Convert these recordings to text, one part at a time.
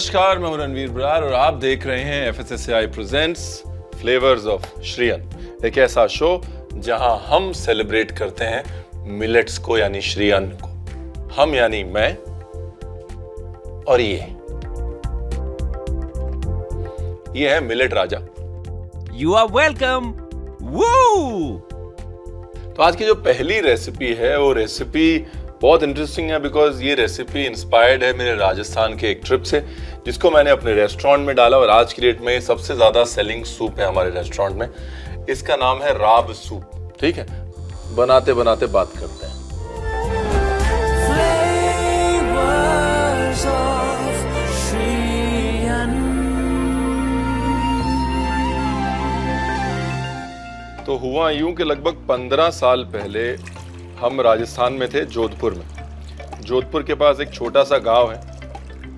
नमस्कार, मैं हूं रणवीर बरार और आप देख रहे हैं FSSAI presents flavours of Shriyan, एक ऐसा शो जहां हम सेलिब्रेट करते हैं मिलेट्स को यानी श्रीयन को। हम यानी मैं और ये है millet Raja. You are welcome. Woo! तो आज की जो पहली रेसिपी है वो रेसिपी बहुत इंटरेस्टिंग है बिकॉज ये रेसिपी इंस्पायर्ड है मेरे राजस्थान के एक ट्रिप से जिसको मैंने अपने रेस्टोरेंट में डाला और आज की डेट में सबसे ज्यादा सेलिंग सूप है हमारे रेस्टोरेंट में। इसका नाम है राब सूप। ठीक है, बनाते बनाते बात करते हैं। तो हुआ यूं कि लगभग 15 साल पहले हम राजस्थान में थे, जोधपुर में। जोधपुर के पास एक छोटा सा गांव है।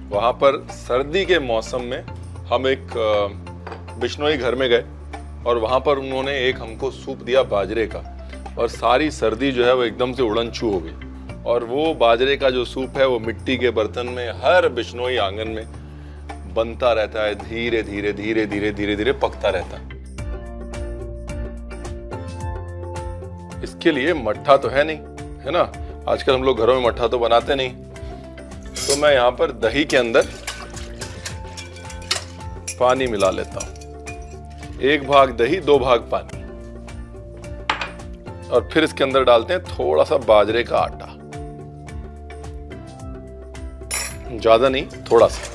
वहाँ पर सर्दी के मौसम में हम एक बिश्नोई घर में गए और वहाँ पर उन्होंने एक हमको सूप दिया बाजरे का, और सारी सर्दी जो है वो एकदम से उड़न छू हो गई। और वो बाजरे का जो सूप है वो मिट्टी के बर्तन में हर बिश्नोई आंगन में बनता रहता है, धीरे धीरे धीरे धीरे धीरे धीरे पकता रहता है। इसके लिए मट्ठा तो है नहीं, है ना। आजकल हम लोग घरों में मट्ठा तो बनाते नहीं। तो मैं यहाँ पर दही के अंदर पानी मिला लेता हूं। 1 भाग दही 2 भाग पानी, और फिर इसके अंदर डालते हैं थोड़ा सा बाजरे का आटा, ज्यादा नहीं, थोड़ा सा।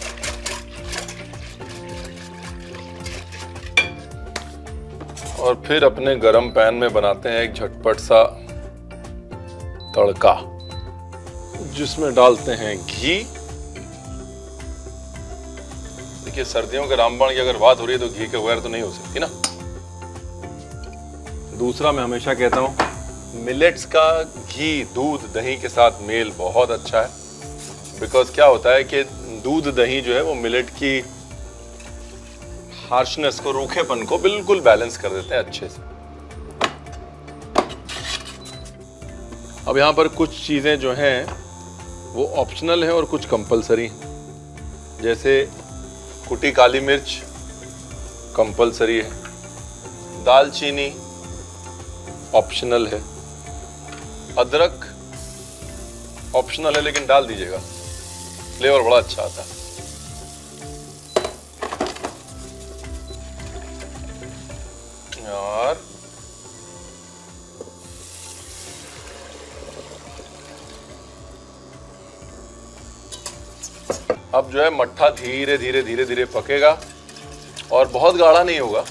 और फिर अपने गरम पैन में बनाते हैं एक झटपट सा तड़का जिसमें डालते हैं घी। देखिए, सर्दियों के रामबाण की अगर बात हो रही है तो घी के बगैर तो नहीं हो सकती ना। दूसरा, मैं हमेशा कहता हूं मिलेट्स का घी दूध दही के साथ मेल बहुत अच्छा है। बिकॉज क्या होता है कि दूध दही जो है वो मिलेट की हार्शनेस को, रूखेपन को बिल्कुल बैलेंस कर देते हैं अच्छे से। अब यहाँ पर कुछ चीजें जो हैं वो ऑप्शनल है और कुछ कंपलसरी हैं। जैसे कुटी काली मिर्च कंपलसरी है, दालचीनी ऑप्शनल है, अदरक ऑप्शनल है लेकिन डाल दीजिएगा, फ्लेवर बड़ा अच्छा आता है। और अब जो है मट्ठा धीरे धीरे धीरे धीरे पकेगा और बहुत गाढ़ा नहीं होगा,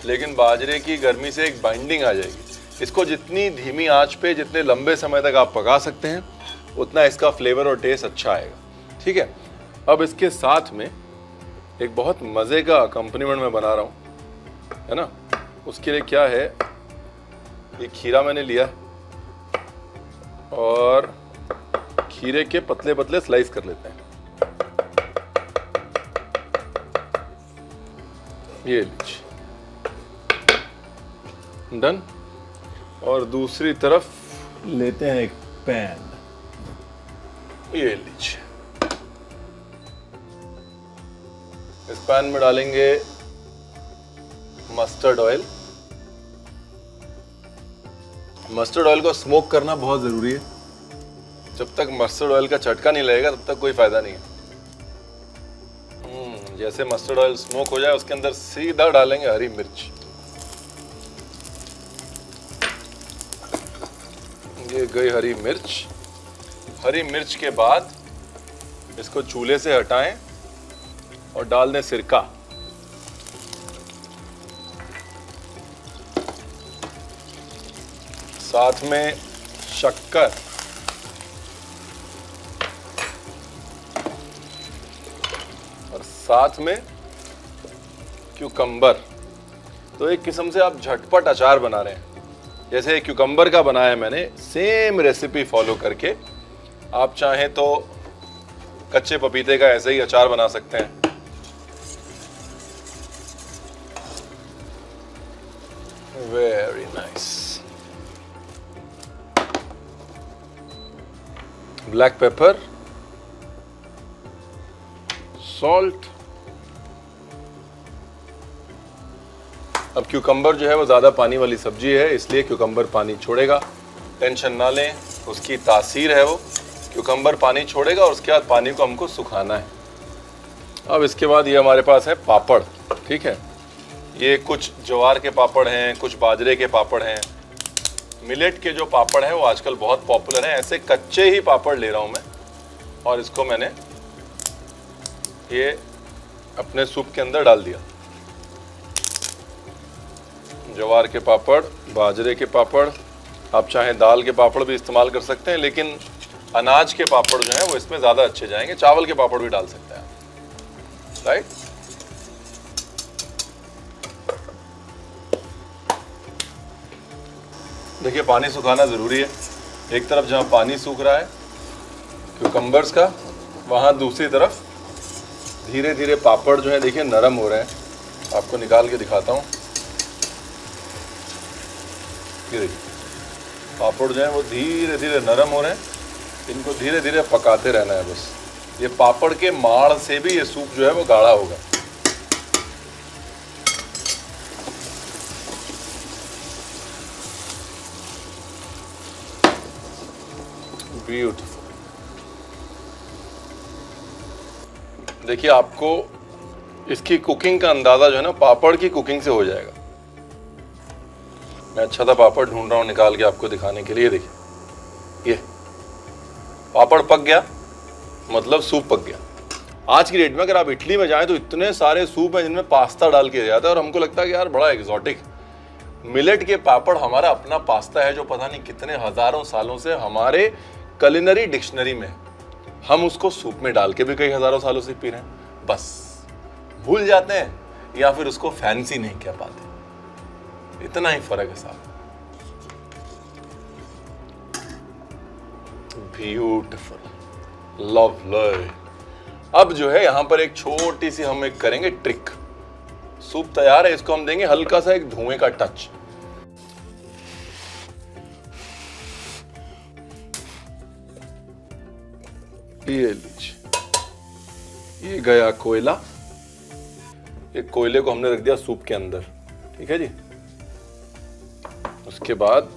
लेकिन बाजरे की गर्मी से एक बाइंडिंग आ जाएगी। इसको जितनी धीमी आंच पे जितने लंबे समय तक आप पका सकते हैं उतना इसका फ्लेवर और टेस्ट अच्छा आएगा। ठीक है, अब इसके साथ में एक बहुत मजे का अकम्पनीमेंट मैं बना रहा हूं, है ना। उसके लिए क्या है, ये खीरा मैंने लिया और खीरे के पतले पतले स्लाइस कर लेते हैं। ये लीजिए, डन। और दूसरी तरफ लेते हैं एक पैन, ये लीजिए। इस पैन में डालेंगे मस्टर्ड ऑयल। मस्टर्ड ऑयल को स्मोक करना बहुत जरूरी है। जब तक मस्टर्ड ऑयल का झटका नहीं लगेगा तब तक कोई फायदा नहीं है। जैसे मस्टर्ड ऑयल स्मोक हो जाए उसके अंदर सीधा डालेंगे हरी मिर्च। ये गई हरी मिर्च। हरी मिर्च के बाद इसको चूल्हे से हटाएं और डाल दें सिरका। साथ में शक्कर, और साथ में क्यूकम्बर। तो एक किस्म से आप झटपट अचार बना रहे हैं। जैसे क्यूकम्बर का बनाया मैंने, सेम रेसिपी फॉलो करके आप चाहें तो कच्चे पपीते का ऐसे ही अचार बना सकते हैं। Very nice. Black pepper, salt. अब क्यूकम्बर जो है वो ज़्यादा पानी वाली सब्जी है, इसलिए क्यूकम्बर पानी छोड़ेगा, टेंशन ना लें, उसकी तासीर है वो। क्यूकम्बर पानी छोड़ेगा और उसके बाद पानी को हमको सुखाना है। अब इसके बाद ये हमारे पास है पापड़, ठीक है। ये कुछ ज्वार के पापड़ हैं, कुछ बाजरे के पापड़ हैं। मिलेट के जो पापड़ हैं वो आजकल बहुत पॉपुलर हैं। ऐसे कच्चे ही पापड़ ले रहा हूँ मैं और इसको मैंने ये अपने सूप के अंदर डाल दिया। ज्वार के पापड़, बाजरे के पापड़, आप चाहें दाल के पापड़ भी इस्तेमाल कर सकते हैं, लेकिन अनाज के पापड़ जो हैं वो इसमें ज़्यादा अच्छे जाएंगे। चावल के पापड़ भी डाल सकते हैं, राइट। देखिए पानी सुखाना ज़रूरी है। एक तरफ जहाँ पानी सूख रहा है क्यूकम्बर्स का, वहाँ दूसरी तरफ धीरे धीरे पापड़ जो है देखिए नरम हो रहे हैं। आपको निकाल के दिखाता हूँ। ये देखिए पापड़ जो है वो धीरे धीरे नरम हो रहे हैं। इनको धीरे धीरे पकाते रहना है बस। ये पापड़ के माड़ से भी ये सूप जो है वो गाढ़ा होगा। ब्यूटीफुल। देखिए आपको इसकी कुकिंग का अंदाजा जो है ना पापड़ की कुकिंग से हो जाएगा। मैं अच्छा सा पापड़ ढूंढ रहा हूँ निकाल के आपको दिखाने के लिए। देखिए ये पापड़ पक गया, मतलब सूप पक गया। आज की डेट में अगर आप इटली में जाएं तो इतने सारे सूप हैं जिनमें पास्ता डाल के दिया जाता है और हमको लगता है कि यार बड़ा एग्जॉटिक। मिलेट के पापड़ हमारा अपना पास्ता है जो पता नहीं कितने हजारों सालों से हमारे कुलिनरी डिक्शनरी में, हम उसको सूप में डाल के भी कई हजारों सालों से पी रहे हैं। बस भूल जाते हैं या फिर उसको फैंसी नहीं कह पाते। इतना ही फर्क है साहब। Beautiful, lovely. अब जो है यहां पर एक छोटी सी हम एक करेंगे ट्रिक। सूप तैयार है, इसको हम देंगे हल्का सा एक धुएं का टच। ये लीजिए, ये गया कोयला। ये कोयले को हमने रख दिया सूप के अंदर, ठीक है जी। उसके बाद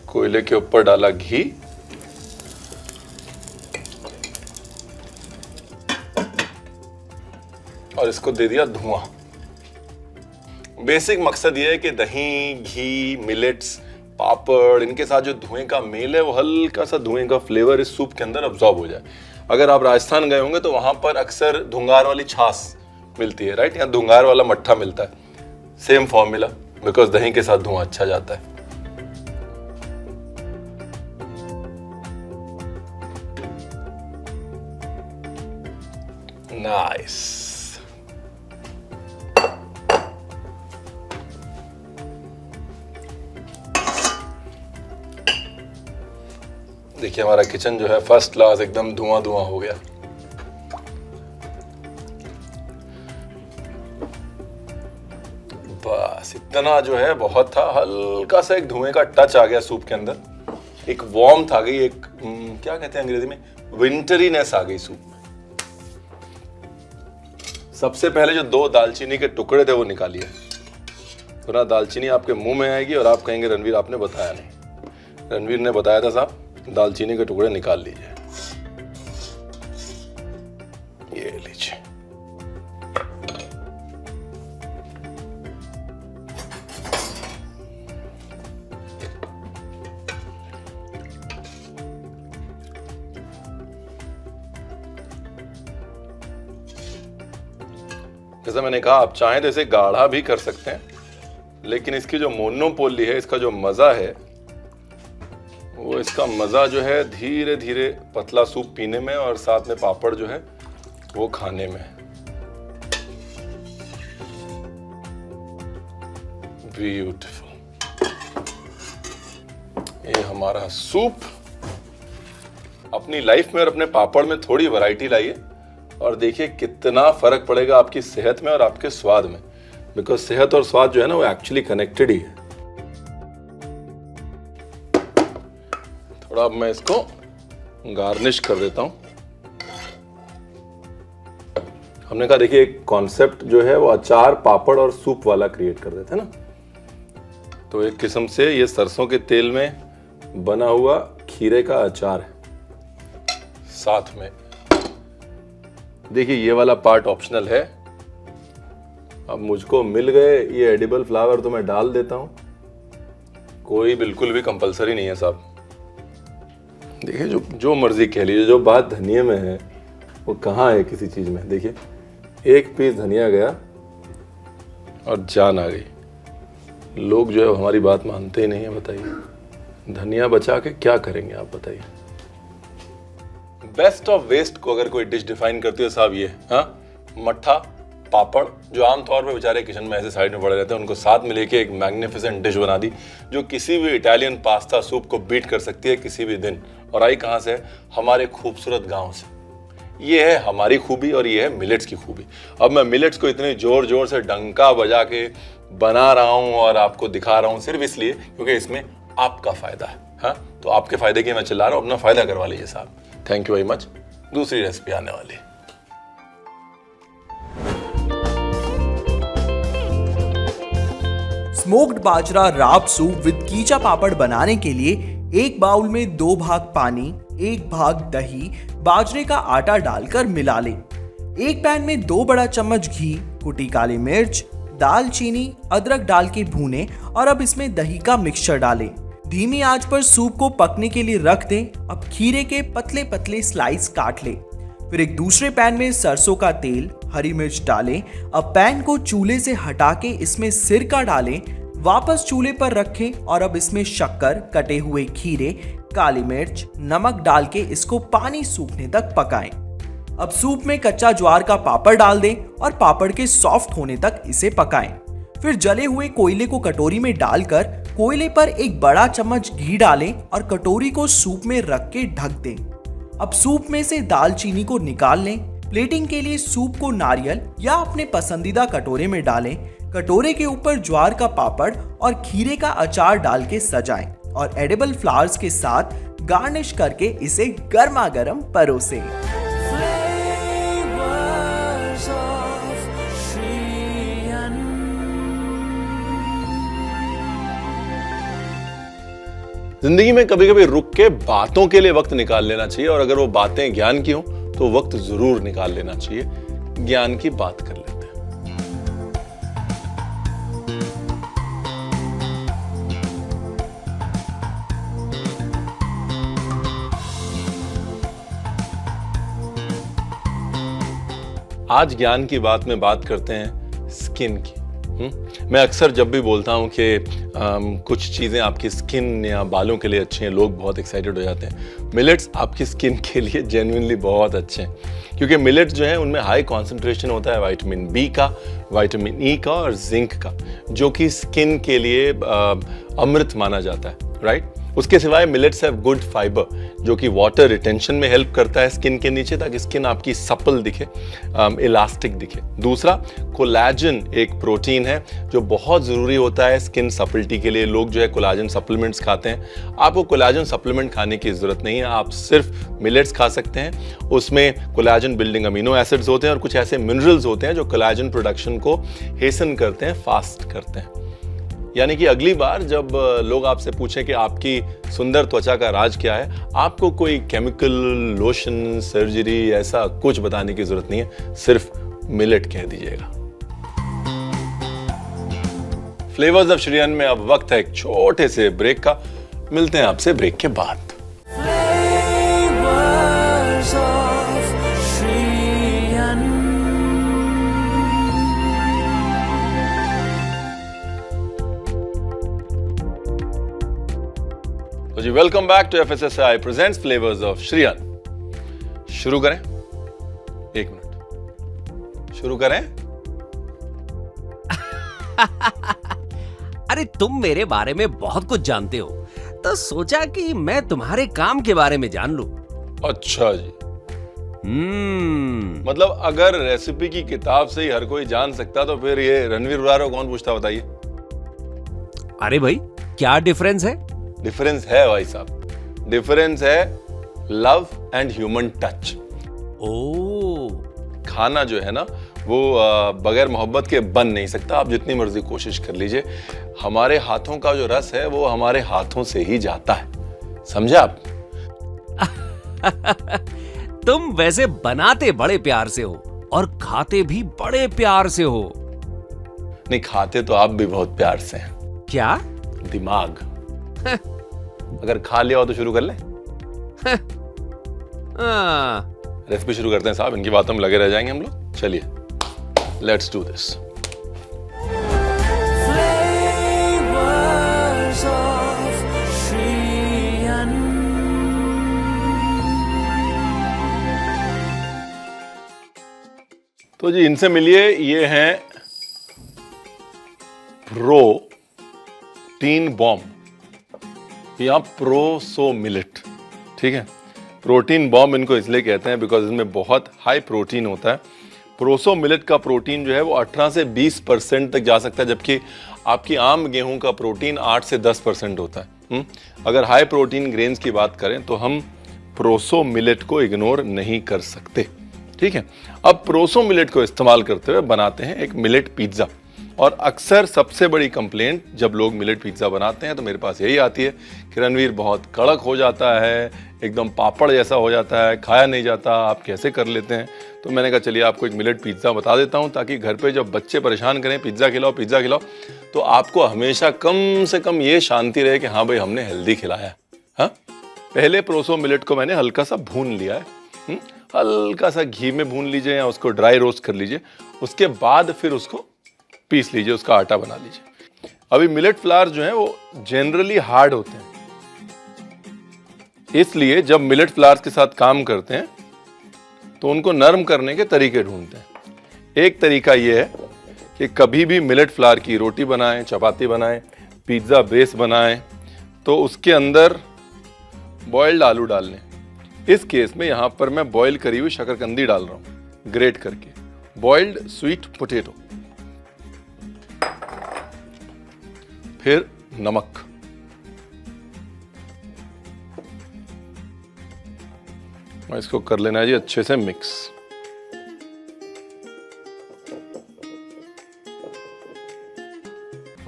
कोयले के ऊपर डाला घी, और इसको दे दिया धुआं। बेसिक मकसद ये है कि दही, घी, मिलेट्स, पापड़, इनके साथ जो धुएं का मेल है वो हल्का सा धुएं का फ्लेवर इस सूप के अंदर अब्सॉर्ब हो जाए। अगर आप राजस्थान गए होंगे तो वहां पर अक्सर धुंगार वाली छाछ मिलती है, राइट। यहाँ धुंगार वाला मट्ठा मिलता है। सेम फॉर्मूला, बिकॉज दही के साथ धुआं अच्छा जाता है। नाइस। देखिए हमारा किचन जो है फर्स्ट क्लास एकदम धुआं धुआं हो गया। बस इतना जो है बहुत था। हल्का सा एक धुएं का टच आ गया सूप के अंदर। एक वार्मथ आ गई, एक क्या कहते हैं अंग्रेजी में, विंटरीनेस आ गई सूप में। सबसे पहले जो 2 दालचीनी के टुकड़े थे वो निकालिए, वरना दालचीनी आपके मुंह में आएगी और आप कहेंगे रणवीर आपने बताया नहीं। रणवीर ने बताया था साहब, दालचीनी के टुकड़े निकाल लीजिए। ये लीजिए। जैसा मैंने कहा आप चाहें तो इसे गाढ़ा भी कर सकते हैं, लेकिन इसकी जो मोनोपोली है, इसका जो मजा है वो, इसका मजा जो है धीरे धीरे पतला सूप पीने में और साथ में पापड़ जो है वो खाने में। ब्यूटीफुल। ये हमारा सूप। अपनी लाइफ में और अपने पापड़ में थोड़ी वैरायटी लाइए और देखिए कितना फर्क पड़ेगा आपकी सेहत में और आपके स्वाद में। बिकॉज सेहत और स्वाद जो है ना वो एक्चुअली कनेक्टेड ही है। थोड़ा अब मैं इसको गार्निश कर देता हूं। हमने कहा देखिए एक कॉन्सेप्ट जो है वो अचार, पापड़ और सूप वाला क्रिएट कर देते हैं ना। तो एक किस्म से ये सरसों के तेल में बना हुआ खीरे का अचार है। साथ में देखिए ये वाला पार्ट ऑप्शनल है। अब मुझको मिल गए ये एडिबल फ्लावर तो मैं डाल देता हूं, कोई बिल्कुल भी कंपलसरी नहीं है साहब। देखिए जो मर्जी कह लीजिए, जो बात धनिया में है वो कहाँ है किसी चीज में। देखिए एक पीस धनिया गया और जान आ गई। लोग जो है हमारी बात मानते ही नहीं है। बताइए धनिया बचा के क्या करेंगे आप बताइए। बेस्ट ऑफ वेस्ट को अगर कोई डिश डिफाइन करती है साहब ये, हाँ, मट्ठा पापड़, जो आमतौर पे बेचारे किचन में ऐसे साइड में पड़े रहते हैं, उनको साथ में लेके एक मैग्निफिसेंट डिश बना दी जो किसी भी इटालियन पास्ता सूप को बीट कर सकती है किसी भी दिन। और आई कहाँ से? हमारे खूबसूरत गांव से। ये है हमारी खूबी और ये है मिलेट्स की खूबी। अब मैं मिलेट्स को इतने जोर जोर से डंका बजा के बना रहा हूं और आपको दिखा रहा हूं सिर्फ इसलिए क्योंकि इसमें आपका फायदा है। हाँ, तो आपके फायदे के मैं चिल्ला रहा हूं, अपना फायदा करवा लीजिए साहब। Thank you very much. दूसरी रेसिपी आने वाली। स्मोक्ड बाजरा राब सूप विद कीचा पापड़ बनाने के लिए एक बाउल में 2 भाग पानी, 1 भाग दही, बाजरे का आटा डालकर मिला लें। एक पैन में 2 बड़ा चम्मच घी, कुटी काली मिर्च, दालचीनी, अदरक डाल के भूनें और अब इसमें दही का मिक्सचर डालें। धीमी आंच पर सूप को पकने के लिए रख दें। अब खीरे के पतले पतले स्लाइस काट लें। फिर एक दूसरे पैन में सरसों का तेल, हरी मिर्च डालें। अब पैन को चूल्हे से हटा के इसमें सिरका डालें, वापस चूल्हे पर रखें और अब इसमें शक्कर, कटे हुए खीरे, काली मिर्च, नमक डाल के इसको पानी सूखने तक पकाएं। अब सूप में कच्चा ज्वार का पापड़ डाल दें और पापड़ के सॉफ्ट होने तक इसे पकाएं। फिर जले हुए कोयले को कटोरी में डालकर कोयले पर एक बड़ा चम्मच घी डालें और कटोरी को सूप में रख के ढक दें। अब सूप में से दालचीनी को निकाल लें। प्लेटिंग के लिए सूप को नारियल या अपने पसंदीदा कटोरे में डालें। कटोरे के ऊपर ज्वार का पापड़ और खीरे का अचार डाल के सजाएं और एडिबल फ्लावर्स के साथ गार्निश करके इसे गर्मा गर्म परोसें। जिंदगी में कभी कभी रुक के बातों के लिए वक्त निकाल लेना चाहिए, और अगर वो बातें ज्ञान की हों तो वक्त जरूर निकाल लेना चाहिए। ज्ञान की बात कर लेते हैं। आज ज्ञान की बात में बात करते हैं स्किन की। मैं अक्सर जब भी बोलता हूं कि कुछ चीज़ें आपकी स्किन या बालों के लिए अच्छी हैं, लोग बहुत एक्साइटेड हो जाते हैं। मिलेट्स आपकी स्किन के लिए जेन्युइनली बहुत अच्छे हैं, क्योंकि मिलेट्स जो है उनमें हाई कॉन्सेंट्रेशन होता है विटामिन बी का, विटामिन ई का और जिंक का, जो कि स्किन के लिए अमृत माना जाता है, राइट। उसके सिवाय मिलेट्स हैव गुड फाइबर, जो कि वाटर रिटेंशन में हेल्प करता है स्किन के नीचे, ताकि स्किन आपकी सपल दिखे, इलास्टिक दिखे। दूसरा, कोलाजन एक प्रोटीन है जो बहुत ज़रूरी होता है स्किन सपलिटी के लिए। लोग जो है कोलाजन सप्लीमेंट्स खाते हैं। आपको कोलाजन सप्लीमेंट खाने की ज़रूरत नहीं है, आप सिर्फ मिलेट्स खा सकते हैं। उसमें कोलाजन बिल्डिंग अमीनो एसिड्स होते हैं और कुछ ऐसे मिनरल्स होते हैं जो कोलाजन प्रोडक्शन को हेसन करते हैं, फास्ट करते हैं। यानी कि अगली बार जब लोग आपसे पूछें कि आपकी सुंदर त्वचा का राज क्या है, आपको कोई केमिकल, लोशन, सर्जरी ऐसा कुछ बताने की जरूरत नहीं है, सिर्फ मिलेट कह दीजिएगा। फ्लेवर्स ऑफ श्रीयन में अब वक्त है एक छोटे से ब्रेक का। मिलते हैं आपसे ब्रेक के बाद। तो जी welcome back to FSSAI presents flavours of Shriyan. शुरू करें? 1 मिनट, शुरू करें? अरे तुम मेरे बारे में बहुत कुछ जानते हो, तो सोचा कि मैं तुम्हारे काम के बारे में जान लूं। अच्छा जी। मतलब अगर रेसिपी की किताब से ही हर कोई जान सकता तो फिर ये रणवीर बरार को कौन पूछता, बताइए। अरे भाई, क्या डिफरेंस है? डिफरेंस है भाई साहब, डिफरेंस है लव एंड ह्यूमन टच। ओ, खाना जो है ना वो बगैर मोहब्बत के बन नहीं सकता। आप जितनी मर्जी कोशिश कर लीजिए, हमारे हाथों का जो रस है वो हमारे हाथों से ही जाता है, समझे आप? तुम वैसे बनाते बड़े प्यार से हो और खाते भी बड़े प्यार से हो। नहीं, खाते तो आप भी बहुत प्यार से हैं। क्या? दिमाग। अगर खा लिया हो तो शुरू कर लें? रेसिपी शुरू करते हैं साहब, इनकी बातों में लगे रह जाएंगे हम लोग। चलिए, लेट्स डू दिस। तो जी इनसे मिलिए, ये हैं प्रोटीन बॉम्ब या प्रोसो मिलेट। ठीक है, प्रोटीन बॉम्ब इनको इसलिए कहते हैं बिकॉज इसमें बहुत हाई प्रोटीन होता है। प्रोसो मिलेट का प्रोटीन जो है वो 18 से 20% तक जा सकता है, जबकि आपकी आम गेहूं का प्रोटीन 8 से 10% होता है। अगर हाई प्रोटीन ग्रेन्स की बात करें तो हम प्रोसो मिलेट को इग्नोर नहीं कर सकते। ठीक है, अब प्रोसो मिलेट को इस्तेमाल करते हुए बनाते हैं एक मिलेट पिज्ज़ा। और अक्सर सबसे बड़ी कंप्लेंट जब लोग मिलेट पिज्ज़ा बनाते हैं तो मेरे पास यही आती है कि रणवीर बहुत कड़क हो जाता है, एकदम पापड़ जैसा हो जाता है, खाया नहीं जाता, आप कैसे कर लेते हैं? तो मैंने कहा चलिए आपको एक मिलेट पिज्ज़ा बता देता हूं, ताकि घर पे जब बच्चे परेशान करें पिज्ज़ा खिलाओ पिज्ज़ा खिलाओ, तो आपको हमेशा कम से कम ये शांति रहे कि हाँ भाई हमने हेल्दी खिलाया है। हाँ, पहले प्रोसो मिलेट को मैंने हल्का सा भून लिया है, हल्का सा घी में भून लीजिए या उसको ड्राई रोस्ट कर लीजिए। उसके बाद फिर उसको पीस लीजिए, उसका आटा बना लीजिए। अभी मिलेट फ्लावर जो है वो जनरली हार्ड होते हैं, इसलिए जब मिलेट फ्लावर्स के साथ काम करते हैं तो उनको नरम करने के तरीके ढूंढते हैं। एक तरीका ये है कि कभी भी मिलेट फ्लावर की रोटी बनाएं, चपाती बनाएं, पिज्ज़ा बेस बनाएं तो उसके अंदर बॉइल्ड आलू डाल लें। इस केस में यहां पर मैं बॉइल करी हुई शकरकंदी डाल रहा हूं, ग्रेट करके, बॉइल्ड स्वीट पोटैटो, फिर नमक, और इसको कर लेना है जी अच्छे से मिक्स।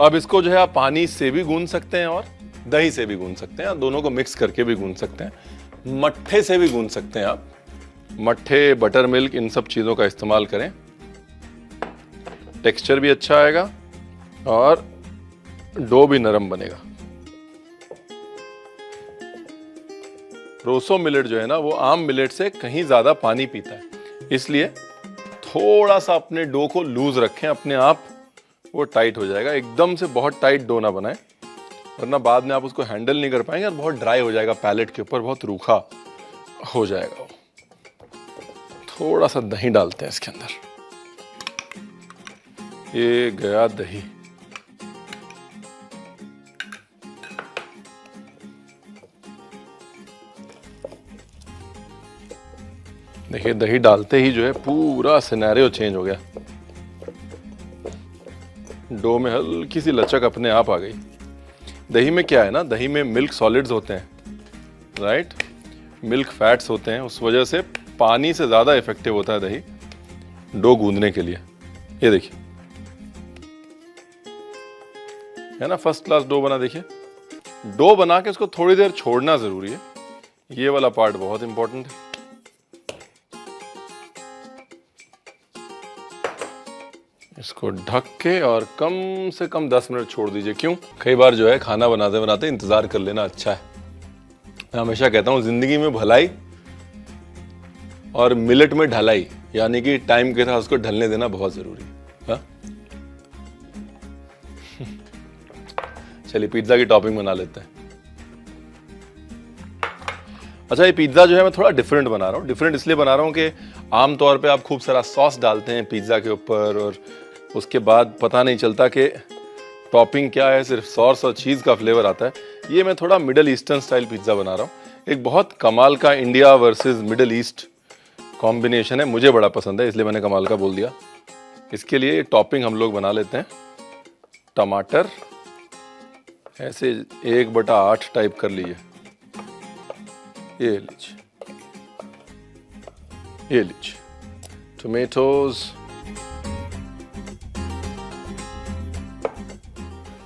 अब इसको जो है आप पानी से भी गूंद सकते हैं और दही से भी गूंद सकते हैं, दोनों को मिक्स करके भी गूंद सकते हैं, मट्ठे से भी गूंद सकते हैं आप। मट्ठे, बटर मिल्क, इन सब चीजों का इस्तेमाल करें, टेक्सचर भी अच्छा आएगा और डो भी नरम बनेगा। प्रोसो मिलेट जो है ना वो आम मिलेट से कहीं ज्यादा पानी पीता है, इसलिए थोड़ा सा अपने डो को लूज रखें, अपने आप वो टाइट हो जाएगा। एकदम से बहुत टाइट डो ना बनाएं, वरना बाद में आप उसको हैंडल नहीं कर पाएंगे और बहुत ड्राई हो जाएगा, पैलेट के ऊपर बहुत रूखा हो जाएगा वो। थोड़ा सा दही डालते हैं इसके अंदर, ये गया दही। देखिए दही डालते ही जो है पूरा सिनेरियो चेंज हो गया, डो में हल्की सी लचक अपने आप आ गई। दही में क्या है ना, दही में मिल्क सॉलिड्स होते हैं, राइट, मिल्क फैट्स होते हैं, उस वजह से पानी से ज़्यादा इफेक्टिव होता है दही डो गूंदने के लिए। ये देखिए है ना, फर्स्ट क्लास डो बना। देखिए डो बना के उसको थोड़ी देर छोड़ना ज़रूरी है, ये वाला पार्ट बहुत इंपॉर्टेंट है। इसको ढक के और कम से कम 10 मिनट छोड़ दीजिए। क्यों? कई बार जो है खाना बनाते बनाते इंतजार कर लेना अच्छा है। मैं हमेशा कहता हूँ जिंदगी में भलाई और मिलेट में ढलाई, यानी कि टाइम के साथ उसको ढलने देना बहुत जरूरी है। चलिए पिज्जा की टॉपिंग बना लेते हैं। अच्छा, ये पिज्जा जो है मैं थोड़ा डिफरेंट बना रहा हूँ। डिफरेंट इसलिए बना रहा हूँ कि आमतौर पे आप खूब सारा सॉस डालते हैं पिज्जा के ऊपर और उसके बाद पता नहीं चलता कि टॉपिंग क्या है, सिर्फ सॉस और चीज़ का फ्लेवर आता है। ये मैं थोड़ा मिडल ईस्टर्न स्टाइल पिज्ज़ा बना रहा हूँ। एक बहुत कमाल का India versus middle east combination है, मुझे बड़ा पसंद है, इसलिए मैंने कमाल का बोल दिया। इसके लिए टॉपिंग हम लोग बना लेते हैं। टमाटर ऐसे 1/8 टाइप कर लीजिए, ये लीजिए, ये लीजिए। टमेटोज,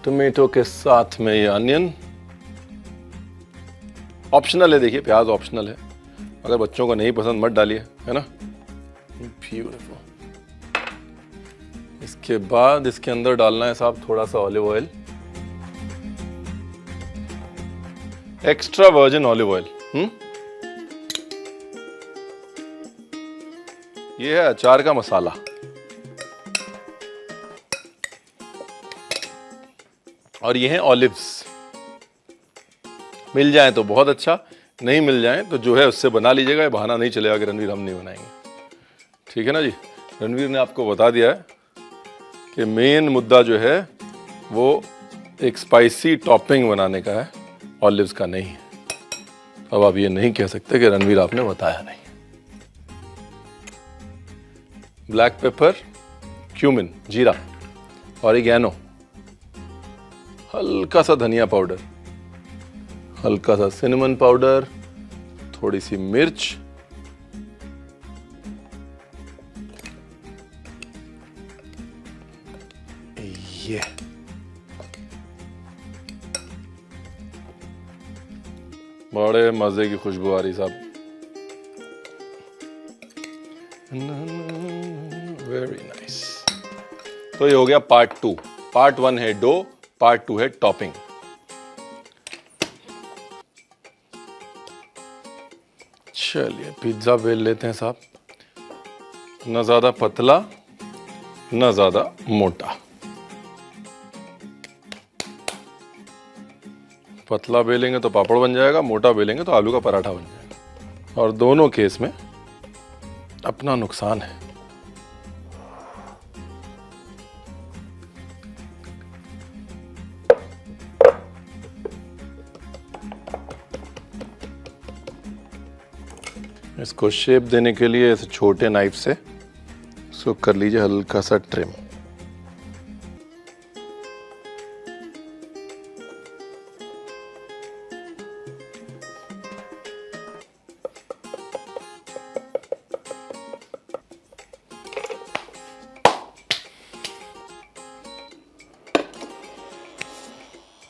टमेटो के साथ में ये अनियन। ऑप्शनल है, देखिए प्याज ऑप्शनल है, अगर बच्चों को नहीं पसंद मत डालिए, है ना। ब्यूटीफुल। इसके बाद इसके अंदर डालना है साहब थोड़ा सा olive oil, extra virgin olive oil. ये है अचार का मसाला। और ये हैं ऑलिव्स। मिल जाए तो बहुत अच्छा, नहीं मिल जाए तो जो है उससे बना लीजिएगा। ये बहाना नहीं चलेगा कि रणवीर हम नहीं बनाएंगे, ठीक है ना जी। रणवीर ने आपको बता दिया है कि मेन मुद्दा जो है वो एक स्पाइसी टॉपिंग बनाने का है, ऑलिव्स का नहीं है। अब आप ये नहीं कह सकते कि रणवीर आपने बताया नहीं। ब्लैक पेपर, क्यूमिन, जीरा, ऑरिगेनो, हल्का सा धनिया पाउडर, हल्का सा सिनेमन पाउडर, थोड़ी सी मिर्च, ये बड़े मजे की खुशबू आ रही साहब। Very nice. तो ये हो गया पार्ट 2। पार्ट 1 है डो, पार्ट 2 है टॉपिंग। चलिए पिज्जा बेल लेते हैं साहब, ना ज्यादा पतला ना ज्यादा मोटा। पतला बेलेंगे तो पापड़ बन जाएगा, मोटा बेलेंगे तो आलू का पराठा बन जाएगा, और दोनों केस में अपना नुकसान है। इसको शेप देने के लिए ऐसे छोटे नाइफ से इसको कर लीजिए हल्का सा ट्रिम।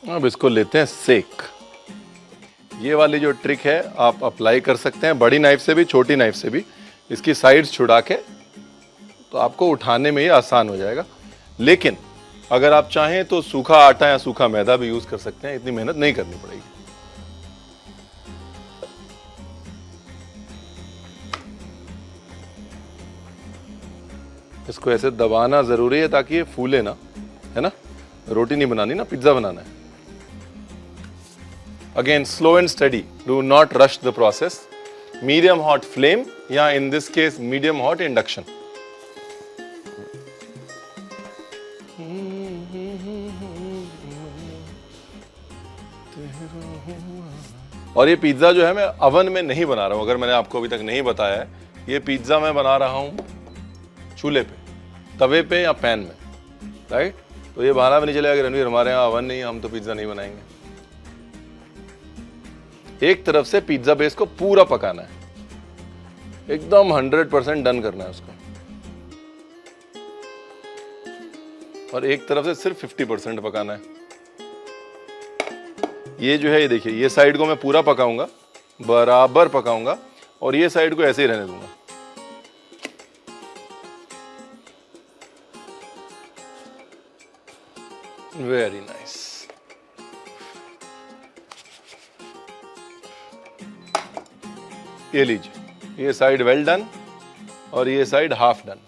अब इसको लेते हैं सेक। ये वाली जो ट्रिक है आप अप्लाई कर सकते हैं बड़ी नाइफ से भी, छोटी नाइफ से भी। इसकी साइड्स छुड़ा के तो आपको उठाने में ये आसान हो जाएगा। लेकिन अगर आप चाहें तो सूखा आटा या सूखा मैदा भी यूज कर सकते हैं, इतनी मेहनत नहीं करनी पड़ेगी। इसको ऐसे दबाना जरूरी है ताकि ये फूले ना, है ना। रोटी नहीं बनानी ना, पिज्जा बनाना है। Again, slow and steady. Do not rush the process. Medium hot flame, या in this case medium hot induction. और ये पिज्जा जो है मैं अवन में नहीं बना रहा हूं, अगर मैंने आपको अभी तक नहीं बताया है। ये पिज्जा मैं बना रहा हूं चूल्हे पे, तवे पे या पैन में, राइट। तो ये बहाना भी नहीं चलेगा कि रणवीर हमारे यहाँ अवन नहीं है, हम तो पिज्जा नहीं बनाएंगे। एक तरफ से पिज्जा बेस को पूरा पकाना है, एकदम 100% डन करना है उसको, और एक तरफ से सिर्फ 50% पकाना है। ये जो है, ये देखिए, ये साइड को मैं पूरा पकाऊंगा, बराबर पकाऊंगा, और ये साइड को ऐसे ही रहने दूंगा। Very nice. ये लीजिए, ये साइड वेल डन और ये साइड हाफ डन।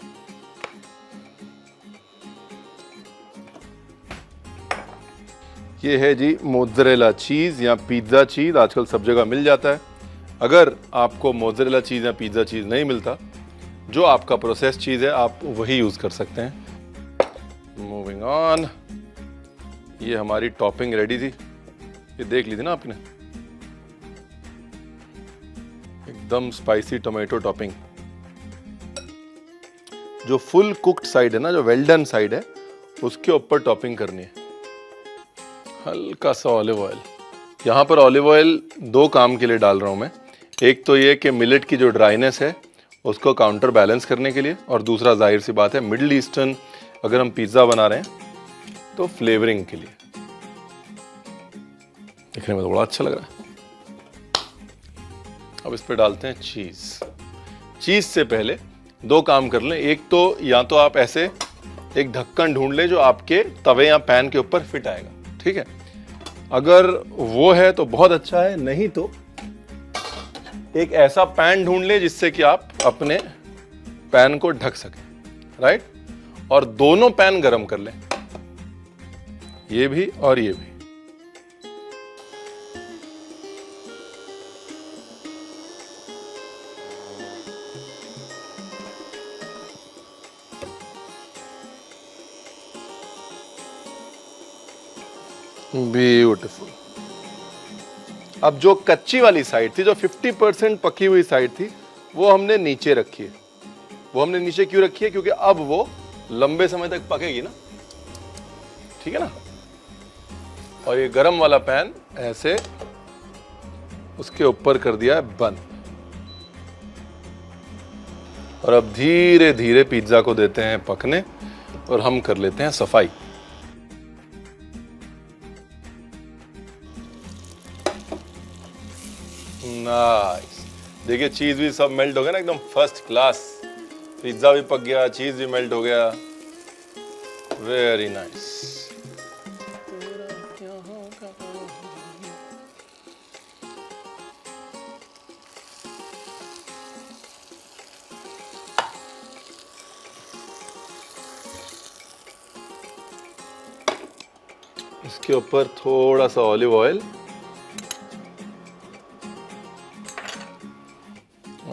ये है जी मोज़रेला चीज या पिज्जा चीज, आजकल सब जगह मिल जाता है। अगर आपको मोज़रेला चीज या पिज्जा चीज नहीं मिलता, जो आपका प्रोसेस चीज है आप वही यूज कर सकते हैं। Moving on. ये हमारी टॉपिंग रेडी थी, ये देख ली थी ना आपने, एकदम स्पाइसी टोमेटो टॉपिंग। जो फुल कुक्ड साइड है ना, जो वेल डन साइड है, उसके ऊपर टॉपिंग करनी है। हल्का सा ऑलिव ऑयल। यहाँ पर ऑलिव ऑयल दो काम के लिए डाल रहा हूँ मैं। एक तो ये कि मिलेट की जो ड्राइनेस है उसको काउंटर बैलेंस करने के लिए, और दूसरा जाहिर सी बात है मिडिल ईस्टर्न अगर हम पिज़्ज़ा बना रहे हैं तो फ्लेवरिंग के लिए। दिखने में तो बड़ा अच्छा लग रहा है। अब इस पे डालते हैं चीज़। चीज़ से पहले दो काम कर लें। एक तो या तो आप ऐसे एक ढक्कन ढूंढ लें जो आपके तवे या पैन के ऊपर फिट आएगा, ठीक है। अगर वो है तो बहुत अच्छा है, नहीं तो एक ऐसा पैन ढूंढ लें जिससे कि आप अपने पैन को ढक सकें, राइट। और दोनों पैन गरम कर लें, ये भी और ये भी। ब्यूटीफुल। अब जो कच्ची वाली साइड थी, जो 50% पकी हुई साइड थी, वो हमने नीचे रखी है। वो हमने नीचे क्यों रखी है? क्योंकि अब वो लंबे समय तक पकेगी ना, ठीक है ना। और ये गरम वाला पैन ऐसे उसके ऊपर कर दिया है बंद। और अब धीरे धीरे पिज्जा को देते हैं पकने और हम कर लेते हैं सफाई। नाइस। देखिए चीज भी सब मेल्ट हो गया ना, एकदम फर्स्ट क्लास। पिज्जा भी पक गया, चीज भी मेल्ट हो गया। Very nice. इसके ऊपर थोड़ा सा ऑलिव ऑयल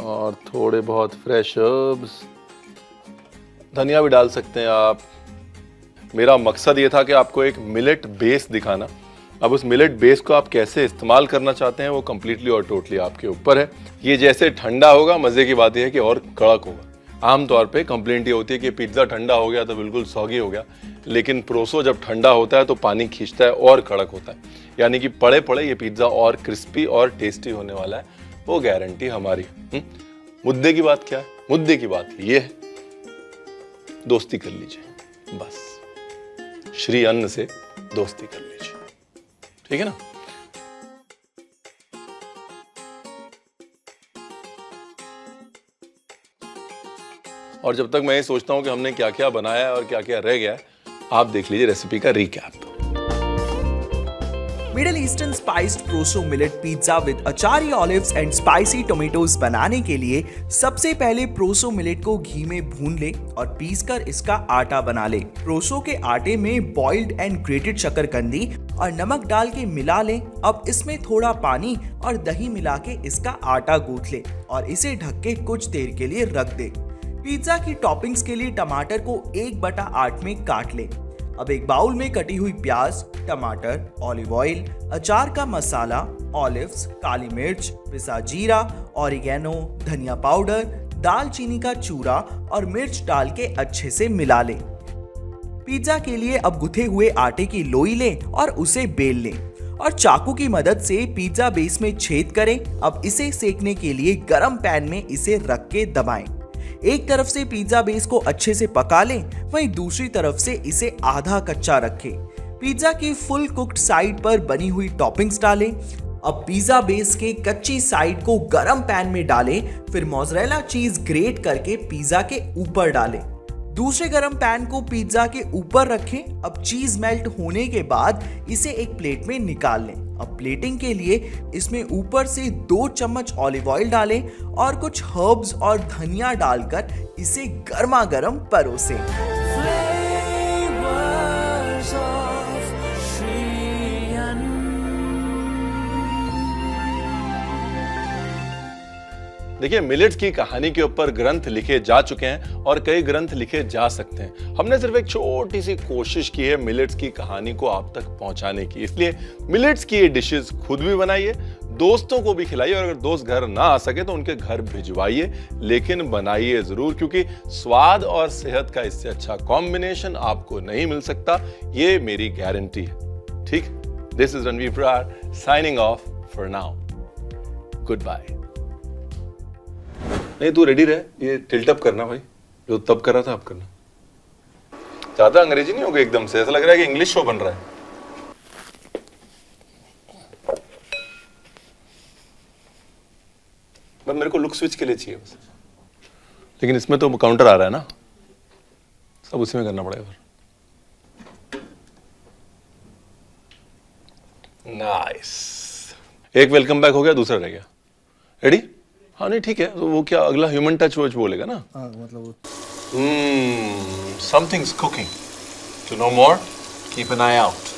और थोड़े बहुत फ्रेश हर्ब्स, धनिया भी डाल सकते हैं आप। मेरा मकसद ये था कि आपको एक मिलेट बेस दिखाना। अब उस मिलेट बेस को आप कैसे इस्तेमाल करना चाहते हैं वो कम्प्लीटली और टोटली आपके ऊपर है। ये जैसे ठंडा होगा, मज़े की बात यह है कि और कड़क होगा। आमतौर पे कंप्लेंट ये होती है कि पिज्ज़ा ठंडा हो गया तो बिल्कुल सॉगी हो गया, लेकिन प्रोसो जब ठंडा होता है तो पानी खींचता है और कड़क होता है। यानी कि पड़े पड़े ये पिज्ज़ा और क्रिस्पी और टेस्टी होने वाला है, वो गारंटी हमारी। मुद्दे की बात क्या है? मुद्दे की बात ये है, दोस्ती कर लीजिए, बस श्री अन्न से दोस्ती कर लीजिए, ठीक है ना। और जब तक मैं ये सोचता हूं कि हमने क्या क्या बनाया है और क्या क्या रह गया है, आप देख लीजिए रेसिपी का recap. Middle Eastern spiced proso millet pizza with achari olives and spicy tomatoes बनाने के लिए सबसे पहले प्रोसो मिलेट को घी में भून ले और पीसकर इसका आटा बना ले। प्रोसो के आटे में बॉइल्ड एंड ग्रेटेड शकरकंदी और नमक डाल के मिला ले। अब इसमें थोड़ा पानी और दही मिला के इसका आटा गूंथ ले और इसे ढक के कुछ देर के लिए रख दे। पिज्जा की टॉपिंग्स के लिए टमाटर को 1/8 में काट ले। अब एक बाउल में कटी हुई प्याज, टमाटर, ऑलिव ऑयल, अचार का मसाला, ऑलिव्स, काली मिर्च, पिसा जीरा, ऑरिगेनो, धनिया पाउडर, दालचीनी का चूरा और मिर्च डाल के अच्छे से मिला ले। पिज्जा के लिए अब गुथे हुए आटे की लोई ले और उसे बेल ले और चाकू की मदद से पिज्जा बेस में छेद करें। अब इसे सेकने के लिए गरम पैन में इसे रख के दबाएं। एक तरफ से पिज्जा बेस को अच्छे से पका लें, वहीं दूसरी तरफ से इसे आधा कच्चा रखें। पिज्जा की फुल कुक्ड साइड पर बनी हुई टॉपिंग्स डालें। अब पिज्जा बेस के कच्ची साइड को गरम पैन में डालें, फिर मोज़रेला चीज ग्रेट करके पिज्जा के ऊपर डालें। दूसरे गरम पैन को पिज्जा के ऊपर रखें। अब चीज मेल्ट होने के बाद इसे एक प्लेट में निकाल लें। अब प्लेटिंग के लिए इसमें ऊपर से 2 चम्मच ऑलिव ऑयल डालें और कुछ हर्ब्स और धनिया डालकर इसे गर्मा गर्म परोसें। देखिए मिलेट्स की कहानी के ऊपर ग्रंथ लिखे जा चुके हैं और कई ग्रंथ लिखे जा सकते हैं। हमने सिर्फ एक छोटी सी कोशिश की है मिलेट्स की कहानी को आप तक पहुंचाने की। इसलिए मिलेट्स की ये डिशेस खुद भी बनाइए, दोस्तों को भी खिलाइए और अगर दोस्त घर ना आ सके तो उनके घर भिजवाइए, लेकिन बनाइए जरूर, क्योंकि स्वाद और सेहत का इससे अच्छा कॉम्बिनेशन आपको नहीं मिल सकता, ये मेरी गारंटी है। ठीक, this is Ranveer Brar signing off for now. Good bye. नहीं तू रेडी रहे, ये टिल्ट अप करना भाई, जो तब कर रहा था अब करना। ज्यादा अंग्रेजी नहीं होगा एकदम से, ऐसा लग रहा है कि इंग्लिश शो बन रहा है। बस मेरे को लुक स्विच के लिए चाहिए बस, लेकिन इसमें तो काउंटर आ रहा है ना, सब उसी में करना पड़ेगा फिर। नाइस, एक वेलकम बैक हो गया, दूसरा रह गया। रेडी? हाँ नहीं ठीक है, तो वो क्या अगला ह्यूमन टच वच बोलेगा ना। हाँ मतलब something's cooking, to know more keep an eye out.